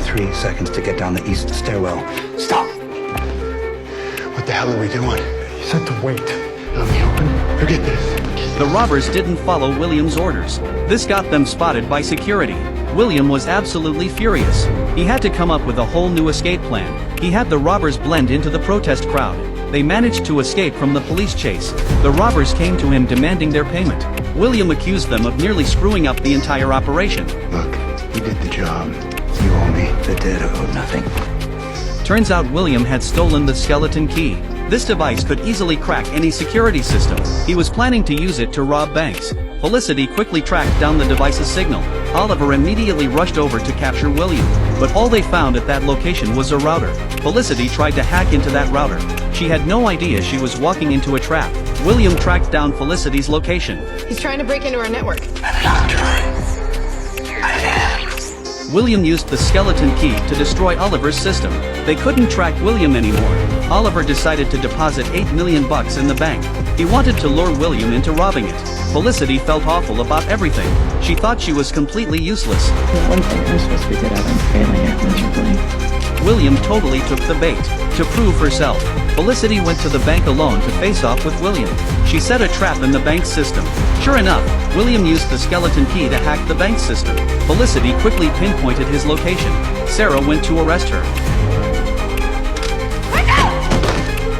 3 seconds to get down the east stairwell. Stop. What the hell are we doing? You said to wait. Let me open. Forget this. The robbers didn't follow William's orders. This got them spotted by security. William was absolutely furious. He had to come up with a whole new escape plan. He had the robbers blend into the protest crowd. They managed to escape from the police chase. The robbers came to him demanding their payment. William accused them of nearly screwing up the entire operation. Look, we did the job. You owe me. The dead owe nothing. Turns out William had stolen the skeleton key. This device could easily crack any security system. He was planning to use it to rob banks. Felicity quickly tracked down the device's signal. Oliver immediately rushed over to capture William, but all they found at that location was a router. Felicity tried to hack into that router. She had no idea she was walking into a trap. William tracked down Felicity's location. He's trying to break into our network. I'm not trying. I am. William used the skeleton key to destroy Oliver's system. They couldn't track William anymore. Oliver decided to deposit $8 million in the bank. He wanted to lure William into robbing it. Felicity felt awful about everything. She thought she was completely useless. The one thing I'm supposed to be good at, I'm failing at miserably. William totally took the bait. To prove herself, Felicity went to the bank alone to face off with William. She set a trap in the bank's system. Sure enough, William used the skeleton key to hack the bank system. Felicity quickly pinpointed his location. Sarah went to arrest her.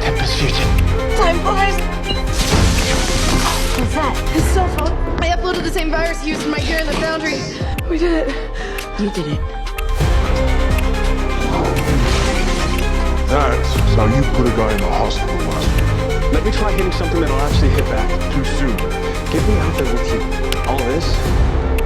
Tempest fusion. Time flies. What's that? His cell phone. I uploaded the same virus used in my gear in the foundry. We did it. You did it. That's how you put a guy in the hospital last week. Let me try hitting something that'll actually hit back. Too soon. Get me out there with you. All this,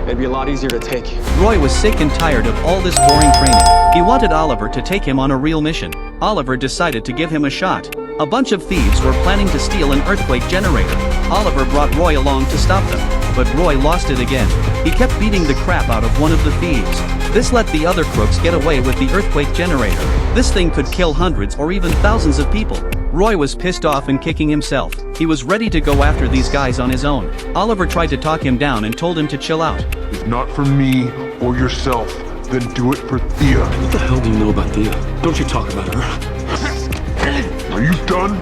it'd be a lot easier to take. Roy was sick and tired of all this boring training. He wanted Oliver to take him on a real mission. Oliver decided to give him a shot. A bunch of thieves were planning to steal an earthquake generator. Oliver brought Roy along to stop them, but Roy lost it again. He kept beating the crap out of one of the thieves. This let the other crooks get away with the earthquake generator. This thing could kill hundreds or even thousands of people. Roy was pissed off and kicking himself. He was ready to go after these guys on his own. Oliver tried to talk him down and told him to chill out. If not for me or yourself, then do it for Thea. What the hell do you know about Thea? Don't you talk about her. Are you done?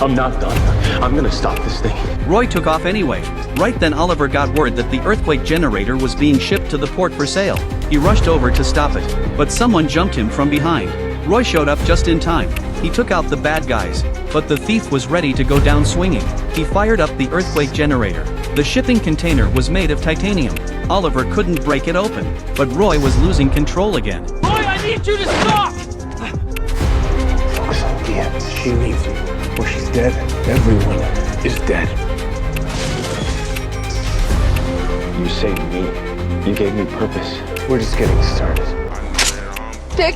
I'm not done. I'm gonna stop this thing. Roy took off anyway. Right then Oliver got word that the earthquake generator was being shipped to the port for sale. He rushed over to stop it, but someone jumped him from behind. Roy showed up just in time. He took out the bad guys, but the thief was ready to go down swinging. He fired up the earthquake generator. The shipping container was made of titanium. Oliver couldn't break it open, but Roy was losing control again. Roy, I need you to stop! Focus on Thea. She leaves you. Or she's dead. Everyone is dead. You saved me. You gave me purpose. We're just getting started. Dick.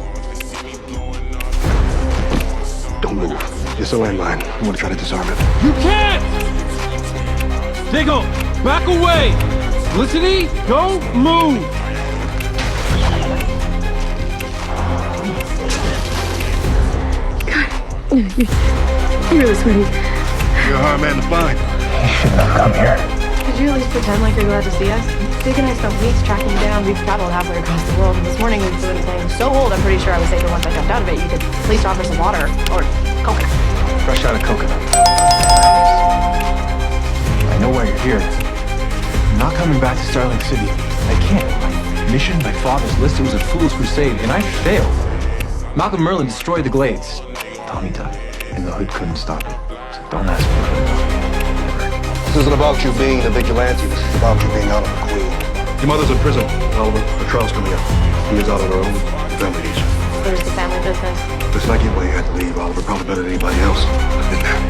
Don't move. It's a landmine. I'm gonna try to disarm it. You can't! Diggle, back away! Felicity, don't move! You're really sweaty. You're a hard man to find. You should not come here. Could you at least pretend like you're glad to see us? Dick and I spent weeks tracking you down. We've traveled halfway across the world, and this morning we've been playing so old, I'm pretty sure I was safer once I jumped out of it. You could at least offer some water or coconut. Fresh out of coconut. I know why you're here. I'm not coming back to Starling City. I can't. My mission, my father's list, it was a fool's crusade, and I failed. Malcolm Merlin destroyed the Glades. Tommy died, and the hood couldn't stop it. So don't ask me for it. This isn't about you being a vigilante. This is about you being out of the queen. Your mother's in prison, Oliver. Her trial's coming up. He is out of her own family needs. Where's the family business? Listen, I get why you had to leave, Oliver. Probably better than anybody else. I've been there.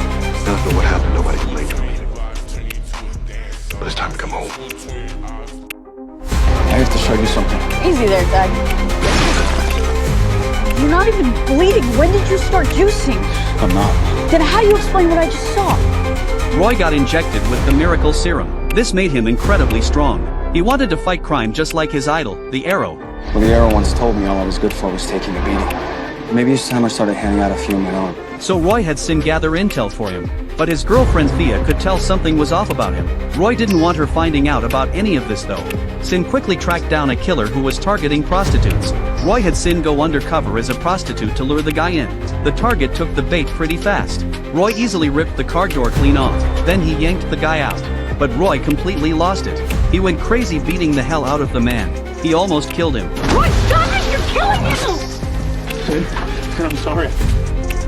Now after what happened, nobody can blame me. But it's time to come home. I have to show you something. Easy there, Doug. You're not even bleeding. When did you start juicing? I'm not. Then how do you explain what I just saw? Roy got injected with the miracle serum. This made him incredibly strong. He wanted to fight crime just like his idol, the Arrow. Well, the Arrow once told me all I was good for was taking a beating. Maybe it's time I started handing out a few of my own. So Roy had Sin gather intel for him. But his girlfriend Thea could tell something was off about him. Roy didn't want her finding out about any of this though. Sin quickly tracked down a killer who was targeting prostitutes. Roy had Sin go undercover as a prostitute to lure the guy in. The target took the bait pretty fast. Roy easily ripped the car door clean off, then he yanked the guy out. But Roy completely lost it. He went crazy beating the hell out of the man. He almost killed him. Roy, stop it! You're killing him! I'm sorry.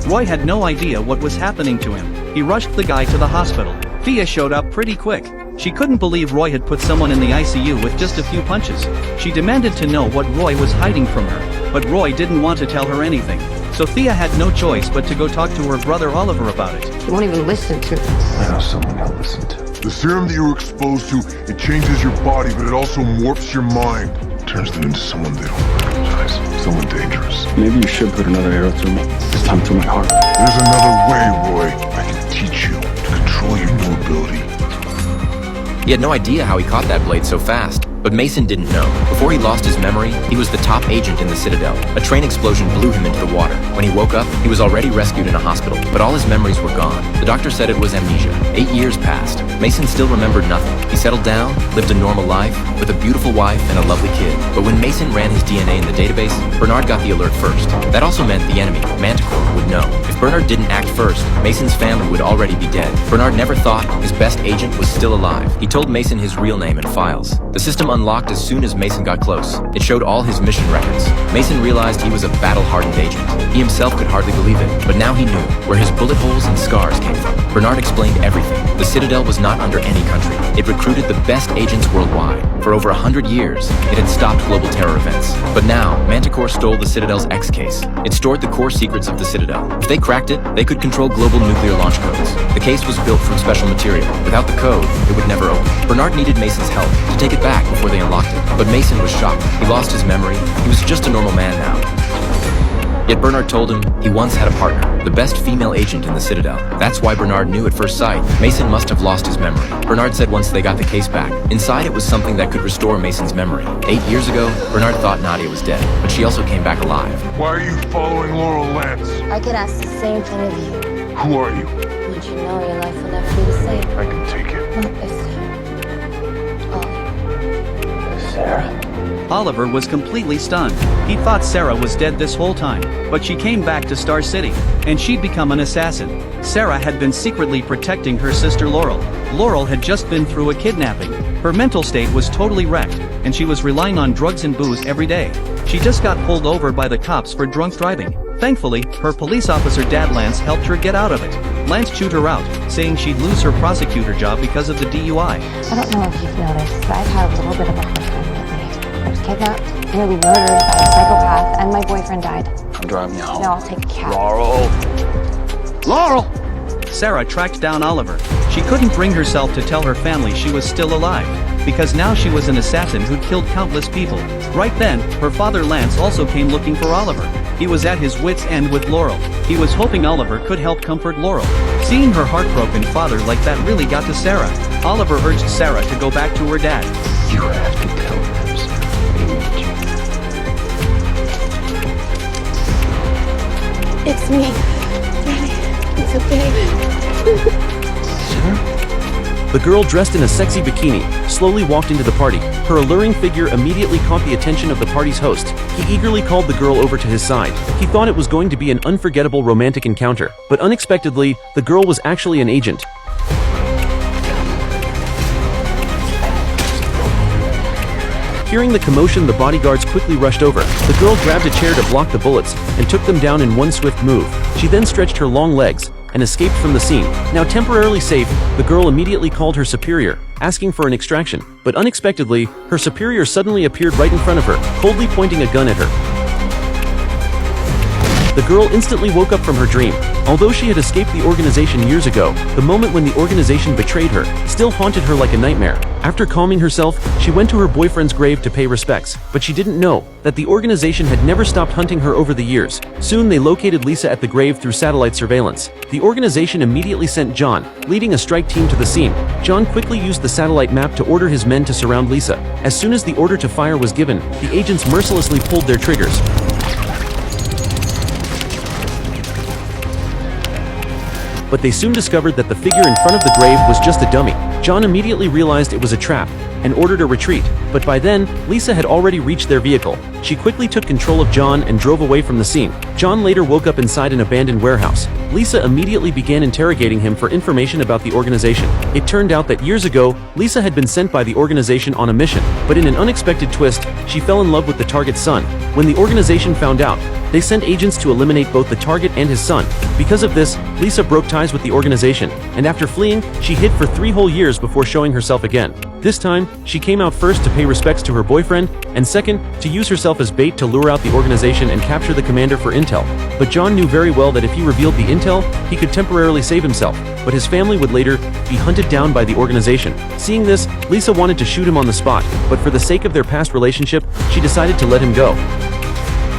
Roy had no idea what was happening to him. He rushed the guy to the hospital. Thea showed up pretty quick. She couldn't believe Roy had put someone in the ICU with just a few punches. She demanded to know what Roy was hiding from her, but Roy didn't want to tell her anything. So Thea had no choice but to go talk to her brother Oliver about it. He won't even listen to me. I know someone he'll listen to. The serum that you were exposed to, it changes your body, but it also warps your mind. Turns them into someone they don't recognize. Someone dangerous. Maybe you should put another arrow through me. This time through my heart. There's another way, Roy. I can teach you to control your new ability. He had no idea how he caught that blade so fast, but Mason didn't know. Before he lost his memory, he was the top agent in the Citadel. A train explosion blew him into the water. When he woke up, he was already rescued in a hospital, but all his memories were gone. The doctor said it was amnesia. 8 years passed. Mason still remembered nothing. He settled down, lived a normal life, with a beautiful wife and a lovely kid. But when Mason ran his DNA in the database, Bernard got the alert first. That also meant the enemy, Manticore, would know. If Bernard didn't act first, Mason's family would already be dead. Bernard never thought his best agent was still alive. He told Mason his real name and files. The system unlocked as soon as Mason got close. It showed all his mission records. Mason realized he was a battle-hardened agent. He himself could hardly believe it, but now he knew where his bullet holes and scars came from. Bernard explained everything. The Citadel was not under any country. It recruited the best agents worldwide. For over 100 years, it had stopped global terror events. But now, Manticore stole the Citadel's X case. It stored the core secrets of the Citadel. If they cracked it, they could control global nuclear launch codes. The case was built from special material. Without the code, it would never open. Bernard needed Mason's help to take it back before they unlocked it. But Mason was shocked. He lost his memory. He was just a normal man now. Yet Bernard told him he once had a partner, the best female agent in the Citadel. That's why Bernard knew at first sight Mason must have lost his memory. Bernard said once they got the case back, inside it was something that could restore Mason's memory. 8 years ago, Bernard thought Nadia was dead, but she also came back alive. Why are you following Laurel Lance? I could ask the same thing of you. Who are you? Don't you know your life will never be the same? I can take it. Not this time. Ollie. Sarah. Oliver was completely stunned. He thought Sarah was dead this whole time, but she came back to Star City, and she'd become an assassin. Sarah had been secretly protecting her sister Laurel. Laurel had just been through a kidnapping. Her mental state was totally wrecked, and she was relying on drugs and booze every day. She just got pulled over by the cops for drunk driving. Thankfully, her police officer dad Lance helped her get out of it. Lance chewed her out, saying she'd lose her prosecutor job because of the DUI. I don't know if you've noticed, but I've had a little bit of a hard time lately. I was kidnapped, nearly murdered by a psychopath, and my boyfriend died. I'm driving you home. Now I'll take a cab. Laurel! Sarah tracked down Oliver. She couldn't bring herself to tell her family she was still alive, because now she was an assassin who'd killed countless people. Right then, her father Lance also came looking for Oliver. He was at his wit's end with Laurel. He was hoping Oliver could help comfort Laurel. Seeing her heartbroken father like that really got to Sarah. Oliver urged Sarah to go back to her dad. You have to tell them, Sarah. They need you. It's me. Daddy, it's okay. The girl dressed in a sexy bikini slowly walked into the party. Her alluring figure immediately caught the attention of the party's host. He eagerly called the girl over to his side. He thought it was going to be an unforgettable romantic encounter, but unexpectedly, the girl was actually an agent. Hearing the commotion, the bodyguards quickly rushed over. The girl grabbed a chair to block the bullets and took them down in one swift move. She then stretched her long legs and escaped from the scene. Now temporarily safe, the girl immediately called her superior, asking for an extraction. But unexpectedly, her superior suddenly appeared right in front of her, coldly pointing a gun at her. The girl instantly woke up from her dream. Although she had escaped the organization years ago, the moment when the organization betrayed her still haunted her like a nightmare. After calming herself, she went to her boyfriend's grave to pay respects, but she didn't know that the organization had never stopped hunting her over the years. Soon they located Lisa at the grave through satellite surveillance. The organization immediately sent John, leading a strike team to the scene. John quickly used the satellite map to order his men to surround Lisa. As soon as the order to fire was given, the agents mercilessly pulled their triggers. But they soon discovered that the figure in front of the grave was just a dummy. John immediately realized it was a trap and ordered a retreat, but by then, Lisa had already reached their vehicle. She quickly took control of John and drove away from the scene. John later woke up inside an abandoned warehouse. Lisa immediately began interrogating him for information about the organization. It turned out that years ago, Lisa had been sent by the organization on a mission, but in an unexpected twist, she fell in love with the target's son. When the organization found out, they sent agents to eliminate both the target and his son. Because of this, Lisa broke ties with the organization, and after fleeing, she hid for 3 whole years before showing herself again. This time, she came out first to pay respects to her boyfriend, and second, to use herself as bait to lure out the organization and capture the commander for intel. But John knew very well that if he revealed the intel, he could temporarily save himself, but his family would later be hunted down by the organization. Seeing this, Lisa wanted to shoot him on the spot, but for the sake of their past relationship, she decided to let him go.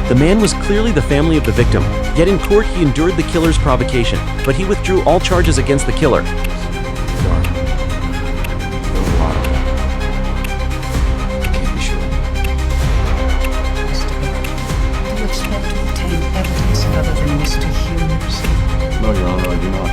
The man was clearly the family of the victim, yet in court he endured the killer's provocation, but he withdrew all charges against the killer. No, Your Honor, I do not.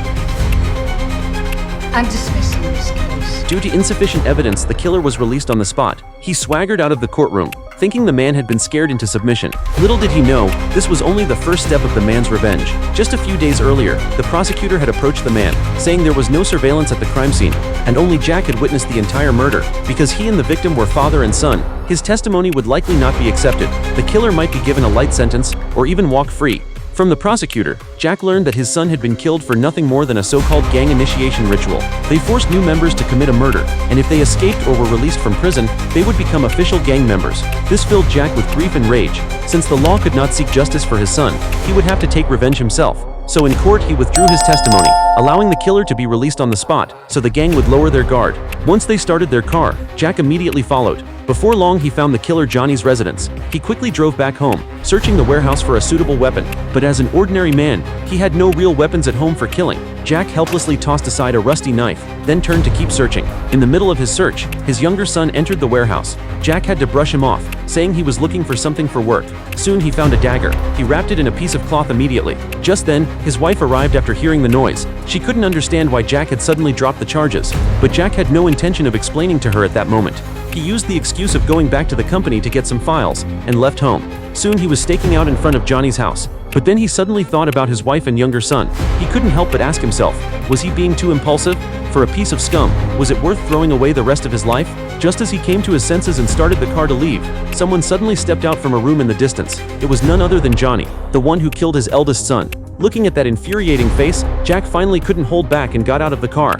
I'm dismissing this case. Due to insufficient evidence, the killer was released on the spot. He swaggered out of the courtroom, thinking the man had been scared into submission. Little did he know, this was only the first step of the man's revenge. Just a few days earlier, the prosecutor had approached the man, saying there was no surveillance at the crime scene, and only Jack had witnessed the entire murder. Because he and the victim were father and son, his testimony would likely not be accepted. The killer might be given a light sentence, or even walk free. From the prosecutor, Jack learned that his son had been killed for nothing more than a so-called gang initiation ritual. They forced new members to commit a murder, and if they escaped or were released from prison, they would become official gang members. This filled Jack with grief and rage. Since the law could not seek justice for his son, he would have to take revenge himself. So in court, he withdrew his testimony, allowing the killer to be released on the spot, so the gang would lower their guard. Once they started their car, Jack immediately followed. Before long, he found the killer Johnny's residence. He quickly drove back home, searching the warehouse for a suitable weapon. But as an ordinary man, he had no real weapons at home for killing. Jack helplessly tossed aside a rusty knife, then turned to keep searching. In the middle of his search, his younger son entered the warehouse. Jack had to brush him off, saying he was looking for something for work. Soon he found a dagger. He wrapped it in a piece of cloth immediately. Just then, his wife arrived after hearing the noise. She couldn't understand why Jack had suddenly dropped the charges, but Jack had no intention of explaining to her at that moment. He used the excuse of going back to the company to get some files, and left home. Soon he was staking out in front of Johnny's house. But then he suddenly thought about his wife and younger son. He couldn't help but ask himself, was he being too impulsive? For a piece of scum, was it worth throwing away the rest of his life? Just as he came to his senses and started the car to leave, someone suddenly stepped out from a room in the distance. It was none other than Johnny, the one who killed his eldest son. Looking at that infuriating face, Jack finally couldn't hold back and got out of the car.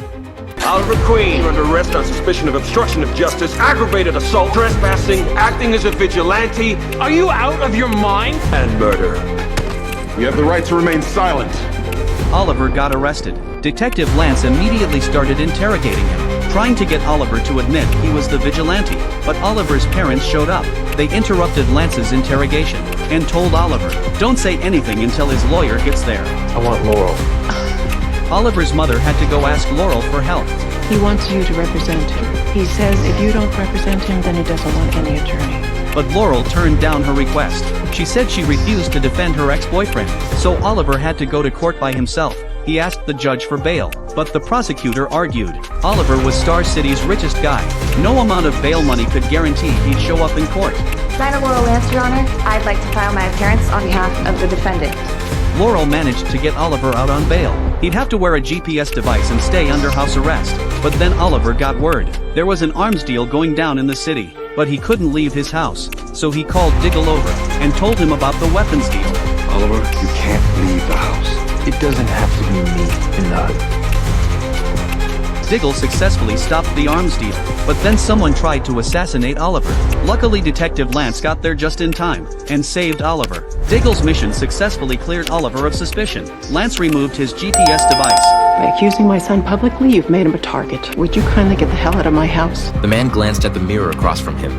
Oliver Queen, under arrest on suspicion of obstruction of justice, aggravated assault, trespassing, acting as a vigilante. Are you out of your mind? And murder. You have the right to remain silent. Oliver got arrested. Detective Lance immediately started interrogating him, trying to get Oliver to admit he was the vigilante. But Oliver's parents showed up. They interrupted Lance's interrogation and told Oliver, "Don't say anything until his lawyer gets there." I want Laurel. Oliver's mother had to go ask Laurel for help. He wants you to represent him. He says if you don't represent him, then he doesn't want any attorney. But Laurel turned down her request. She said she refused to defend her ex-boyfriend, so Oliver had to go to court by himself. He asked the judge for bail, but the prosecutor argued. Oliver was Star City's richest guy. No amount of bail money could guarantee he'd show up in court. Signer Laurel Lance, Your Honor. I'd like to file my appearance on behalf of the defendant. Laurel managed to get Oliver out on bail. He'd have to wear a GPS device and stay under house arrest. But then Oliver got word. There was an arms deal going down in the city, but he couldn't leave his house. So he called Diggle over and told him about the weapons deal. Oliver, you can't leave the house. It doesn't have to be me in the hut. Diggle successfully stopped the arms deal, but then someone tried to assassinate Oliver. Luckily, Detective Lance got there just in time and saved Oliver. Diggle's mission successfully cleared Oliver of suspicion. Lance removed his GPS device. By accusing my son publicly, you've made him a target. Would you kindly get the hell out of my house? The man glanced at the mirror across from him,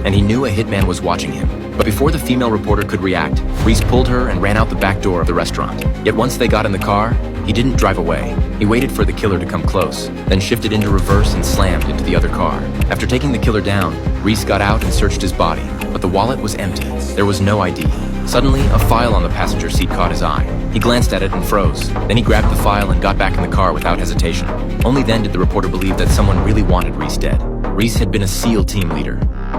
and he knew a hitman was watching him. But before the female reporter could react, Reese pulled her and ran out the back door of the restaurant. Yet once they got in the car, he didn't drive away. He waited for the killer to come close, then shifted into reverse and slammed into the other car. After taking the killer down, Reese got out and searched his body, but the wallet was empty. There was no ID. Suddenly, a file on the passenger seat caught his eye. He glanced at it and froze. Then he grabbed the file and got back in the car without hesitation. Only then did the reporter believe that someone really wanted Reese dead. Reese had been a SEAL team leader.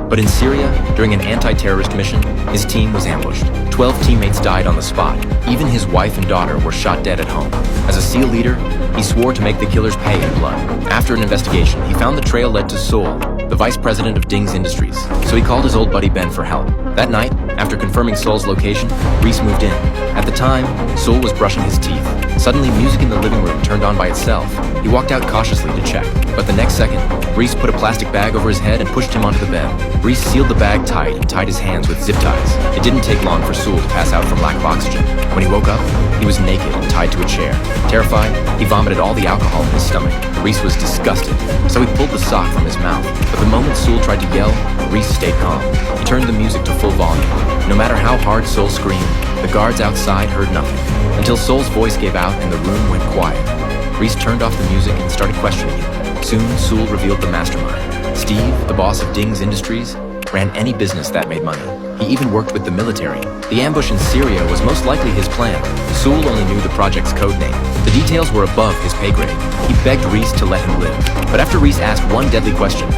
But in Syria, during an anti-terrorist mission, his team was ambushed. 12 teammates died on the spot. Even his wife and daughter were shot dead at home. As a SEAL leader, he swore to make the killers pay in blood. After an investigation, he found the trail led to Seoul, the vice president of Dings Industries, so he called his old buddy Ben for help. That night, after confirming Seoul's location, Reese moved in. At the time, Seoul was brushing his teeth. Suddenly, music in the living room turned on by itself. He walked out cautiously to check, but the next second, Reese put a plastic bag over his head and pushed him onto the bed. Reese sealed the bag tight and tied his hands with zip ties. It didn't take long for Seoul to pass out from lack of oxygen. When he woke up, he was naked and tied to a chair. Terrified, he vomited all the alcohol in his stomach. Reese was disgusted, so he pulled the sock from his mouth. But the moment Seoul tried to yell, Reese stayed calm. He turned the music to full volume. No matter how hard Seoul screamed, the guards outside heard nothing, until Seoul's voice gave out and the room went quiet. Reese turned off the music and started questioning him. Soon, Seoul revealed the mastermind. Steve, the boss of Dings Industries, ran any business that made money. He even worked with the military. The ambush in Syria was most likely his plan. Seoul only knew the project's code name. The details were above his pay grade. He begged Reese to let him live. But after Reese asked one deadly question,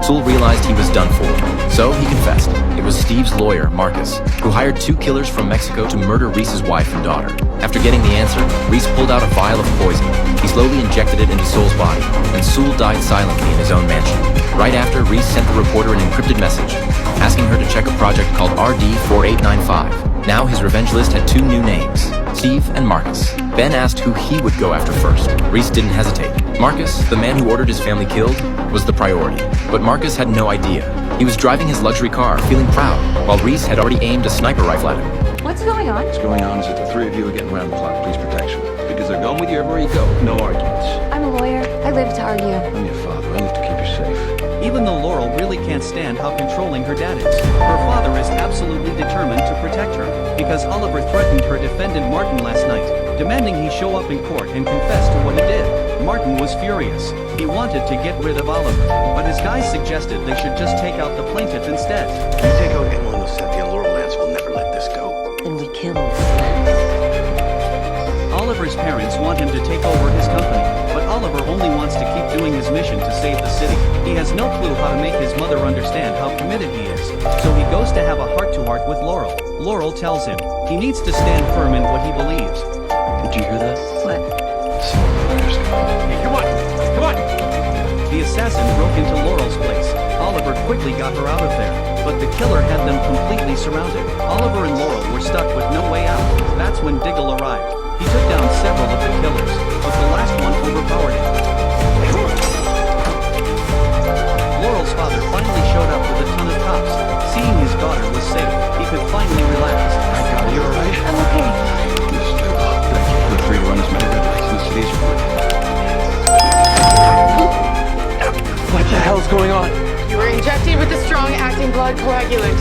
Seoul realized he was done for. So he confessed. It was Steve's lawyer, Marcus, who hired 2 killers from Mexico to murder Reese's wife and daughter. After getting the answer, Reese pulled out a vial of poison. He slowly injected it into Seoul's body, and Seoul died silently in his own mansion. Right after, Reese sent the reporter an encrypted message, asking her to check a project called RD-4895. Now his revenge list had 2 new names, Steve and Marcus. Ben asked who he would go after first. Reese didn't hesitate. Marcus, the man who ordered his family killed, was the priority. But Marcus had no idea. He was driving his luxury car, feeling proud, while Reese had already aimed a sniper rifle at him. What's going on? What's going on is that the 3 of you are getting around the clock police protection. Because they're going with you everywhere you go. No arguments. I'm a lawyer. I live to argue. I'm your father. I live to keep you safe. Even though Laurel really can't stand how controlling her dad is, her father is absolutely determined to protect her, because Oliver threatened her defendant Martin last night, demanding he show up in court and confess to what he did. Martin was furious. He wanted to get rid of Oliver, but his guys suggested they should just take out the plaintiff instead. You take out Emily Lucetti and Laurel Lance will never let this go. Then we kill Lance. Oliver's parents want him to take over his company, but Oliver only wants to keep doing his mission to save the city. He has no clue how to make his mother understand how committed he is, so he goes to have a heart-to-heart with Laurel. Laurel tells him he needs to stand firm in what he believes. Did you hear that? What? Hey, come on! Come on! The assassin broke into Laurel's place. Oliver quickly got her out of there, but the killer had them completely surrounded. Oliver and Laurel were stuck with no way out. That's when Diggle arrived. He took down several of the killers, but the last one overpowered him. Laurel's father finally showed up with a ton of cops. Seeing his daughter was safe, he could finally relax. I got you all right? I'm okay. Feel free to run as many red lights in the city as you want. What the hell's going on? You were injected with a strong-acting blood coagulant.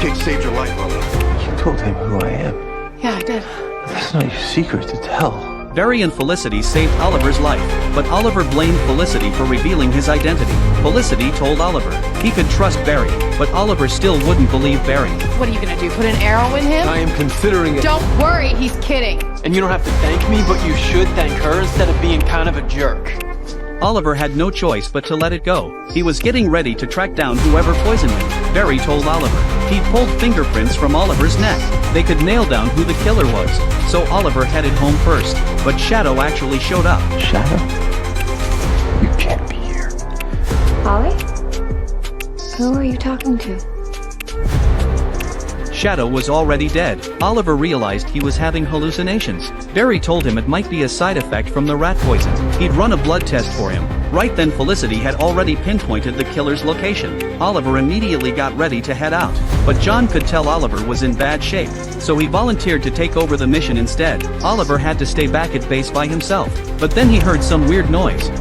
Kid saved your life, Oliver. You told him who I am. Yeah, I did. That's not your secret to tell. Barry and Felicity saved Oliver's life, but Oliver blamed Felicity for revealing his identity. Felicity told Oliver he could trust Barry, but Oliver still wouldn't believe Barry. What are you gonna do, put an arrow in him? I am considering it. Don't worry, he's kidding. And you don't have to thank me, but you should thank her instead of being kind of a jerk. Oliver had no choice but to let it go. He was getting ready to track down whoever poisoned him. Barry told Oliver he'd pulled fingerprints from Oliver's neck. They could nail down who the killer was. So Oliver headed home first, but Shadow actually showed up. Shadow? You can't be here. Ollie? Who are you talking to? Shadow was already dead. Oliver realized he was having hallucinations. Barry told him it might be a side effect from the rat poison. He'd run a blood test for him. Right then Felicity had already pinpointed the killer's location. Oliver immediately got ready to head out, but John could tell Oliver was in bad shape, so he volunteered to take over the mission instead. Oliver had to stay back at base by himself, but then he heard some weird noise.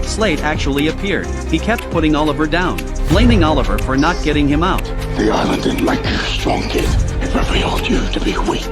Slate actually appeared. He kept putting Oliver down, blaming Oliver for not getting him out. The island didn't like you, strong kid. It revealed you to be weak.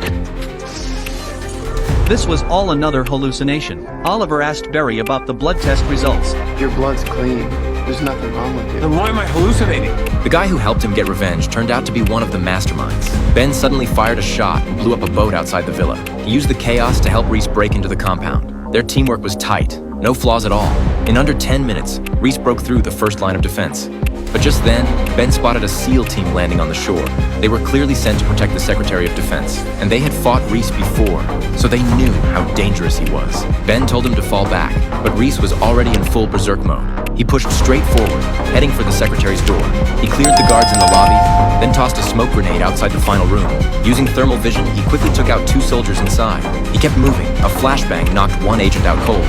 This was all another hallucination. Oliver asked Barry about the blood test results. Your blood's clean. There's nothing wrong with you. Then why am I hallucinating? The guy who helped him get revenge turned out to be one of the masterminds. Ben suddenly fired a shot and blew up a boat outside the villa. He used the chaos to help Reese break into the compound. Their teamwork was tight, no flaws at all. In under 10 minutes, Reese broke through the first line of defense. But just then, Ben spotted a SEAL team landing on the shore. They were clearly sent to protect the Secretary of Defense, and they had fought Reese before, so they knew how dangerous he was. Ben told him to fall back, but Reese was already in full berserk mode. He pushed straight forward, heading for the Secretary's door. He cleared the guards in the lobby, then tossed a smoke grenade outside the final room. Using thermal vision, he quickly took out 2 soldiers inside. He kept moving. A flashbang knocked one agent out cold.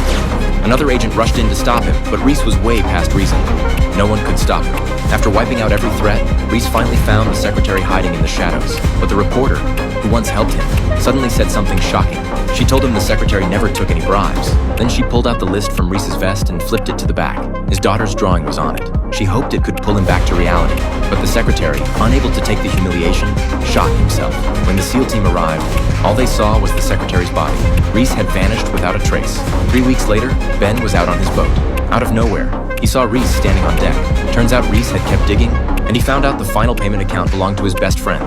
Another agent rushed in to stop him, but Reese was way past reason. No one could stop him. After wiping out every threat, Reese finally found the Secretary hiding in the shadows. But the reporter, who once helped him, suddenly said something shocking. She told him the Secretary never took any bribes. Then she pulled out the list from Reese's vest and flipped it to the back. His daughter's drawing was on it. She hoped it could pull him back to reality. But the Secretary, unable to take the humiliation, shot himself. When the SEAL team arrived, all they saw was the Secretary's body. Reese had vanished without a trace. 3 weeks later, Ben was out on his boat. Out of nowhere, he saw Reese standing on deck. Turns out Reese had kept digging, and he found out the final payment account belonged to his best friend,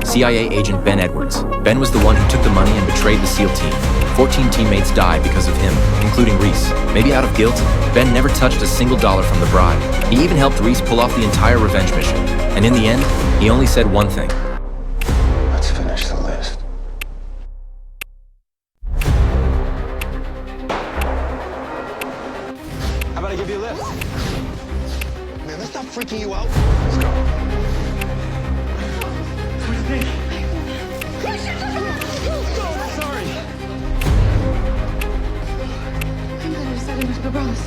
CIA agent Ben Edwards. Ben was the one who took the money and betrayed the SEAL team. 14 teammates died because of him, including Reese. Maybe out of guilt, Ben never touched a single dollar from the bribe. He even helped Reese pull off the entire revenge mission. And in the end, he only said one thing. Let's finish the list. How about I give you a lift? Man, that's not freaking you out. Let's go. Sorry. I'm gonna set him to the bros.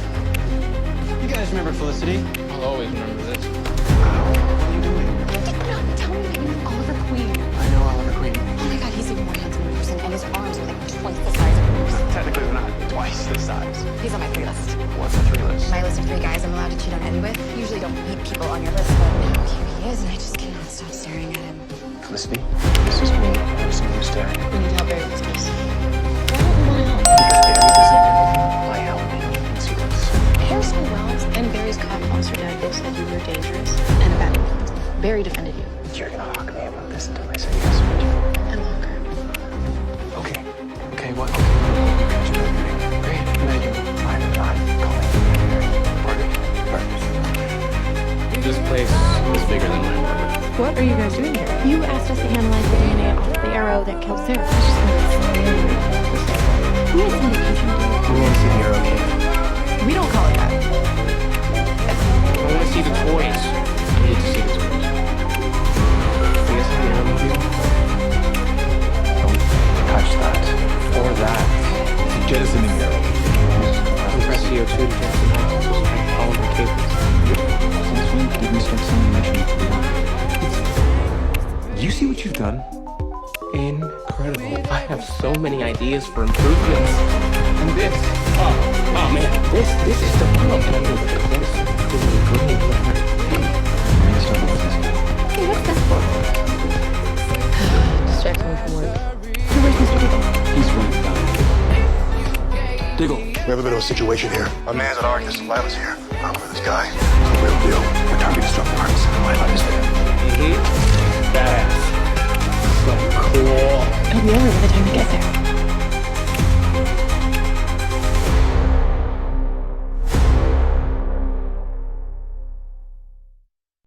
You guys remember Felicity? I'll always remember this. You did not tell me that you knew Oliver Queen. I know Oliver Queen. Oh my god, he's even more handsome in person, and his arms are like twice the size of yours. Technically, they're not twice the size. He's on my 3 list. What's the 3 list? My list of 3 guys I'm allowed to cheat on Eddie with. You usually don't meet people on your list, but now here he is, and I just cannot stop staring at him. Felicity, this is me. I'm seeing you staring. We need to help Barry with this case. Because Barry doesn't get my help. See this. Harrison Wells and Barry's cop officer dad both said you were dangerous and a bad influence. Barry defended you. You're gonna hawk me about this until I say yes, would you? And longer. Okay. Okay, what? Catch you later. Great. Good night, Jimmy. I'm calling. Pardon? This place is bigger than my apartment. What are you guys doing here? You asked us to analyze the DNA off the arrow that killed Sarah. It's just we had some vacation to do. We want to see the arrow cave. We don't call it that. I want to see the toys. I need to see the toys. I guess the arrow movie. Don't touch that. Or that. It's a jettisoning arrow. Compress CO2 to jettison hydrogen to all of the cables. Since when did we start selling missions? Do you see what you've done? Incredible. I have so many ideas for improvements. And this. Oh man. This is the problem. And I mean, this is the green. Hey, what's that for? Distracting me from work. So where's Mr. Diggle? He's right down. Diggle. We have a bit of a situation here. A man's at arc. There's some violence here. Problem with this guy. It's the real deal. We're trying to disrupt the arts. My life is there. Badass. So cool. It'll be over by the time we get there.